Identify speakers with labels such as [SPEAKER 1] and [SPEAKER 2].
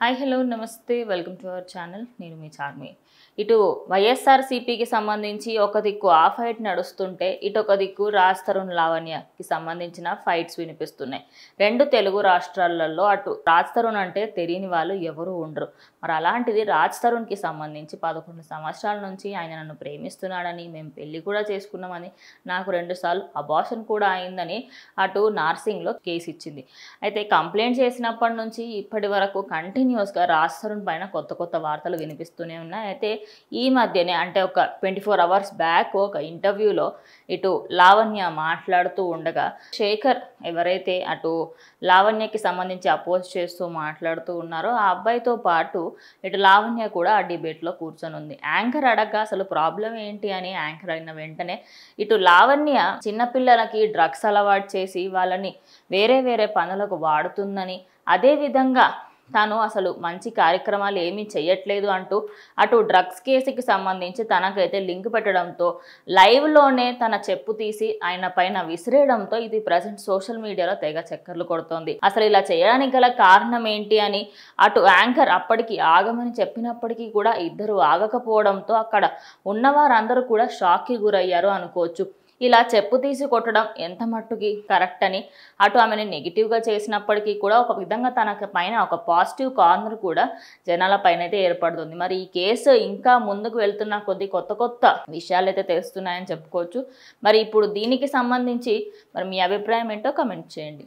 [SPEAKER 1] Hi hello నమస్తే welcome to our channel. నేను మీ చార్మి. ఇటు వైఎస్ఆర్సీపీకి సంబంధించి ఒక దిక్కు ఆ ఫైట్ నడుస్తుంటే ఇటు ఒక దిక్కు రాజ్ తరుణ్ లావణ్యకి సంబంధించిన ఫైట్స్ వినిపిస్తున్నాయి. రెండు తెలుగు రాష్ట్రాలలో అటు రాజ్ తరుణ్ అంటే తెలియని వాళ్ళు ఎవరు ఉండరు. మరి అలాంటిది రాజ్ తరుణ్కి సంబంధించి 11 సంవత్సరాల నుంచి ఆయన నన్ను ప్రేమిస్తున్నాడని, మేము పెళ్లి కూడా చేసుకున్నామని, నాకు 2 సార్లు అబార్షన్ కూడా అయిందని అటు నార్సింగ్లో కేసు ఇచ్చింది. అయితే కంప్లైంట్ చేసినప్పటి నుంచి ఇప్పటి వరకు కంటిన్యూస్గా రాజ్ తరుణ్ పైన కొత్త వార్తలు వినిపిస్తూనే ఉన్నాయి. అయితే ఈ మధ్యనే అంటే ఒక 24 అవర్స్ బ్యాక్ ఒక ఇంటర్వ్యూలో ఇటు లావణ్య మాట్లాడుతూ ఉండగా శేఖర్ ఎవరైతే అటు లావణ్యకి సంబంధించి అపోజ్ చేస్తూ మాట్లాడుతూ ఉన్నారో ఆ అబ్బాయితో పాటు ఇటు లావణ్య కూడా ఆ డిబేట్లో కూర్చొని ఉంది. యాంకర్ అడగగా అసలు ప్రాబ్లం ఏంటి అని యాంకర్ అయిన వెంటనే ఇటు లావణ్య చిన్నపిల్లలకి డ్రగ్స్ అలవాటు చేసి వాళ్ళని వేరే పనులకు వాడుతుందని, అదేవిధంగా తాను అసలు మంచి కార్యక్రమాలు ఏమీ చేయట్లేదు అంటూ అటు డ్రగ్స్ కేసుకి సంబంధించి తనకైతే లింక్ పెట్టడంతో లైవ్లోనే తన చెప్పు తీసి ఆయన పైన విసిరేయడంతో ఇది ప్రజెంట్ సోషల్ మీడియాలో తెగ చక్కర్లు కొడుతోంది. అసలు ఇలా చేయడానికి గల కారణం ఏంటి అని అటు యాంకర్ అప్పటికి ఆగమని చెప్పినప్పటికీ కూడా ఇద్దరు ఆగకపోవడంతో అక్కడ ఉన్నవారందరూ కూడా షాక్కి గురయ్యారు అనుకోవచ్చు. ఇలా చెప్పు తీసి కొట్టడం ఎంత మట్టుకి కరెక్ట్ అని అటు ఆమెను నెగిటివ్గా చేసినప్పటికీ కూడా ఒక విధంగా తనకి పైన ఒక పాజిటివ్ కార్నర్ కూడా జనాల పైన అయితే ఏర్పడుతుంది. మరి ఈ కేసు ఇంకా ముందుకు వెళ్తున్న కొత్త విషయాలు అయితే తెలుస్తున్నాయని చెప్పుకోవచ్చు. మరి ఇప్పుడు దీనికి సంబంధించి మరి మీ అభిప్రాయం ఏంటో కమెంట్ చేయండి.